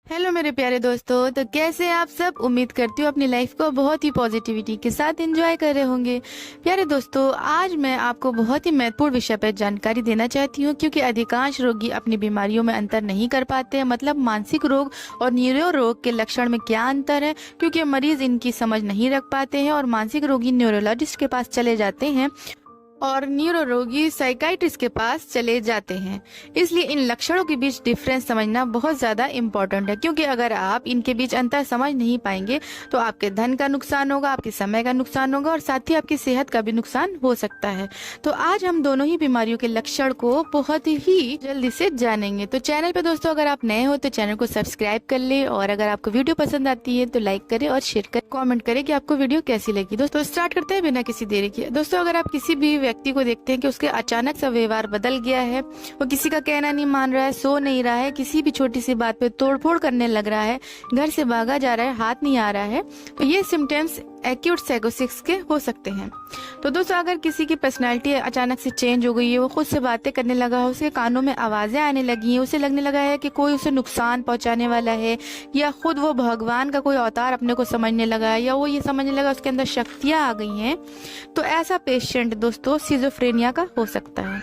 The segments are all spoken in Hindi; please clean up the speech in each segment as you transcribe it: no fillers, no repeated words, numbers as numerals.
हेलो मेरे प्यारे दोस्तों। तो कैसे हैं आप सब। उम्मीद करती हूँ अपनी लाइफ को बहुत ही पॉजिटिविटी के साथ एंजॉय कर रहे होंगे। प्यारे दोस्तों, आज मैं आपको बहुत ही महत्वपूर्ण विषय पर जानकारी देना चाहती हूँ, क्योंकि अधिकांश रोगी अपनी बीमारियों में अंतर नहीं कर पाते हैं। मतलब मानसिक रोग और न्यूरो रोग के लक्षण में क्या अंतर है, क्योंकि मरीज इनकी समझ नहीं रख पाते हैं और मानसिक रोगी न्यूरोलॉजिस्ट के पास चले जाते हैं और न्यूरो रोगी साइकाइट्रिस्ट के पास चले जाते हैं। इसलिए इन लक्षणों के बीच डिफरेंस समझना बहुत ज्यादा इम्पोर्टेंट है, क्योंकि अगर आप इनके बीच अंतर समझ नहीं पाएंगे तो आपके धन का नुकसान होगा, आपके समय का नुकसान होगा और साथ ही आपकी सेहत का भी नुकसान हो सकता है। तो आज हम दोनों ही बीमारियों के लक्षण को बहुत ही जल्दी से जानेंगे। तो चैनल पे दोस्तों अगर आप नए हो तो चैनल को सब्सक्राइब कर ले, और अगर आपको वीडियो पसंद आती है तो लाइक करे और शेयर कर कमेंट करे कि आपको वीडियो कैसी लगी। दोस्तों स्टार्ट करते हैं बिना किसी देरी के। दोस्तों अगर आप किसी भी व्यक्ति को देखते हैं कि उसके अचानक से व्यवहार बदल गया है, वो किसी का कहना नहीं मान रहा है, सो नहीं रहा है, किसी भी छोटी सी बात पे तोड़फोड़ करने लग रहा है, घर से भागा जा रहा है, हाथ नहीं आ रहा है, तो ये सिम्टम्स एक्यूट साइकोसिस के हो सकते हैं। तो दोस्तों अगर किसी की पर्सनालिटी अचानक से चेंज हो गई है, वो खुद से बातें करने लगा है, उसके कानों में आवाजें आने लगी हैं, उसे लगने लगा है कि कोई उसे नुकसान पहुंचाने वाला है, या खुद वो भगवान का कोई अवतार अपने को समझने लगा है, या वो ये समझने लगा उसके अंदर शक्तियां आ गई हैं, तो ऐसा पेशेंट दोस्तों सिजोफ्रेनिया का हो सकता है।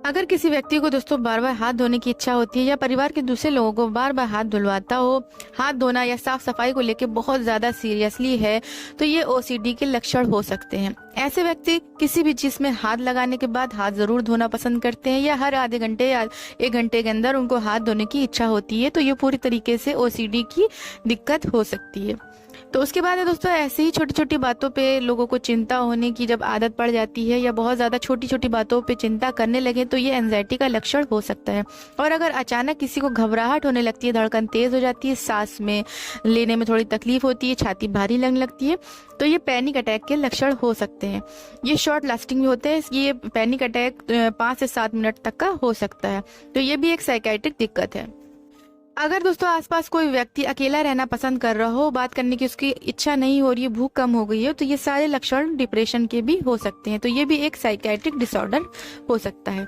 अगर किसी व्यक्ति को दोस्तों बार बार हाथ धोने की इच्छा होती है, या परिवार के दूसरे लोगों को बार बार हाथ धुलवाता हो, हाथ धोना या साफ सफाई को लेकर बहुत ज्यादा सीरियसली है, तो ये ओसीडी के लक्षण हो सकते हैं। ऐसे व्यक्ति किसी भी चीज में हाथ लगाने के बाद हाथ जरूर धोना पसंद करते हैं, या हर आधे घंटे या 1 घंटे के अंदर उनको हाथ धोने की इच्छा होती है, तो ये पूरी तरीके से ओसीडी की दिक्कत हो सकती है। तो उसके बाद है दोस्तों ऐसे ही छोटी छोटी बातों पे लोगों को चिंता होने की जब आदत पड़ जाती है, या बहुत ज्यादा छोटी छोटी बातों पे चिंता करने लगे, तो ये एंजाइटी का लक्षण हो सकता है। और अगर अचानक किसी को घबराहट होने लगती है, धड़कन तेज हो जाती है, सांस में लेने में थोड़ी तकलीफ होती है, छाती भारी लगने लगती है, तो ये पैनिक अटैक के लक्षण हो सकते हैं। ये शॉर्ट लास्टिंग भी होते हैं। ये पैनिक अटैक 5 से 7 मिनट तक का हो सकता है। तो ये भी एक साइकाइट्रिक दिक्कत है। अगर दोस्तों आसपास कोई व्यक्ति अकेला रहना पसंद कर रहा हो, बात करने की उसकी इच्छा नहीं हो रही है, भूख कम हो गई है, तो ये सारे लक्षण डिप्रेशन के भी हो सकते हैं। तो ये भी एक साइकेट्रिक डिसऑर्डर हो सकता है।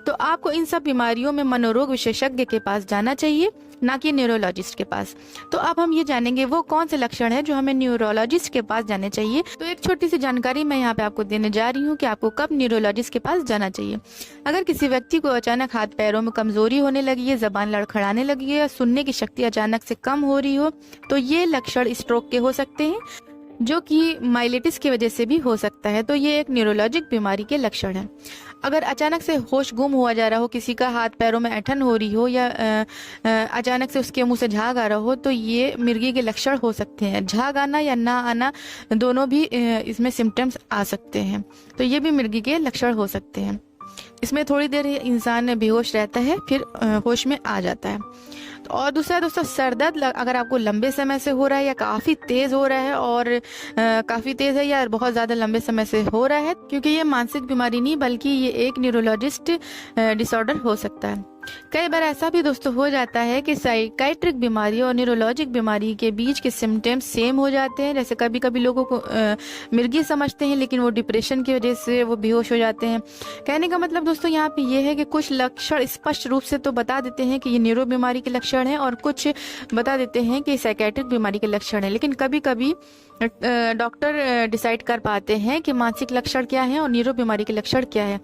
तो आपको इन सब बीमारियों में मनोरोग विशेषज्ञ के पास जाना चाहिए, ना कि न्यूरोलॉजिस्ट के पास। तो अब हम ये जानेंगे वो कौन से लक्षण है जो हमें न्यूरोलॉजिस्ट के पास जाने चाहिए। तो एक छोटी सी जानकारी मैं यहाँ पे आपको देने जा रही हूँ कि आपको कब न्यूरोलॉजिस्ट के पास जाना चाहिए। अगर किसी व्यक्ति को अचानक हाथ पैरों में कमजोरी होने लगी है, जबान लड़खड़ाने लगी है, सुनने की शक्ति अचानक से कम हो रही हो, तो ये लक्षण स्ट्रोक के हो सकते हैं, जो कि माइलेटिस की वजह से भी हो सकता है। तो ये एक न्यूरोलॉजिक बीमारी के लक्षण है। अगर अचानक से होश गुम हुआ जा रहा हो, किसी का हाथ पैरों में ऐंठन हो रही हो, या अचानक से उसके मुंह से झाग आ रहा हो, तो ये मिर्गी के लक्षण हो सकते हैं। झाग आना या ना आना दोनों भी इसमें सिम्टम्स आ सकते हैं। तो ये भी मिर्गी के लक्षण हो सकते हैं। इसमें थोड़ी देर इंसान बेहोश रहता है, फिर होश में आ जाता है। और दूसरा दोस्तों सर दर्द अगर आपको लंबे समय से हो रहा है, या काफी तेज हो रहा है, और काफी तेज है, या बहुत ज्यादा लंबे समय से हो रहा है, क्योंकि ये मानसिक बीमारी नहीं बल्कि ये एक न्यूरोलॉजिस्ट डिसऑर्डर हो सकता है। कई बार ऐसा भी दोस्तों हो जाता है कि साइकाइट्रिक बीमारी और न्यूरोलॉजिक बीमारी के बीच के सिम्टम्स सेम हो जाते हैं। जैसे कभी कभी लोगों को मिर्गी समझते हैं, लेकिन वो डिप्रेशन की वजह से वो बेहोश हो जाते हैं। कहने का मतलब दोस्तों यहाँ पे ये है कि कुछ लक्षण स्पष्ट रूप से तो बता देते हैं कि ये न्यूरो बीमारी के लक्षण है, और कुछ बता देते हैं कि साइकाइट्रिक बीमारी के लक्षण है। लेकिन कभी कभी डॉक्टर डिसाइड कर पाते हैं कि मानसिक लक्षण क्या है और न्यूरो बीमारी के लक्षण क्या है।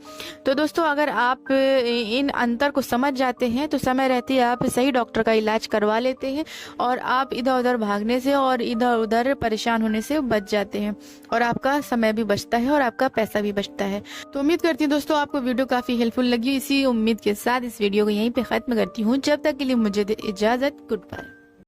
तो दोस्तों अगर आप इन अंतर को समझ जाते हैं, तो समय रहते ही आप सही डॉक्टर का इलाज करवा लेते हैं, और आप इधर उधर भागने से और इधर उधर परेशान होने से बच जाते हैं, और आपका समय भी बचता है और आपका पैसा भी बचता है। तो उम्मीद करती हूँ दोस्तों आपको वीडियो काफी हेल्पफुल लगी। इसी उम्मीद के साथ इस वीडियो को यहीं पे खत्म करती हूँ। जब तक के लिए मुझे दे इजाजत। Good bye.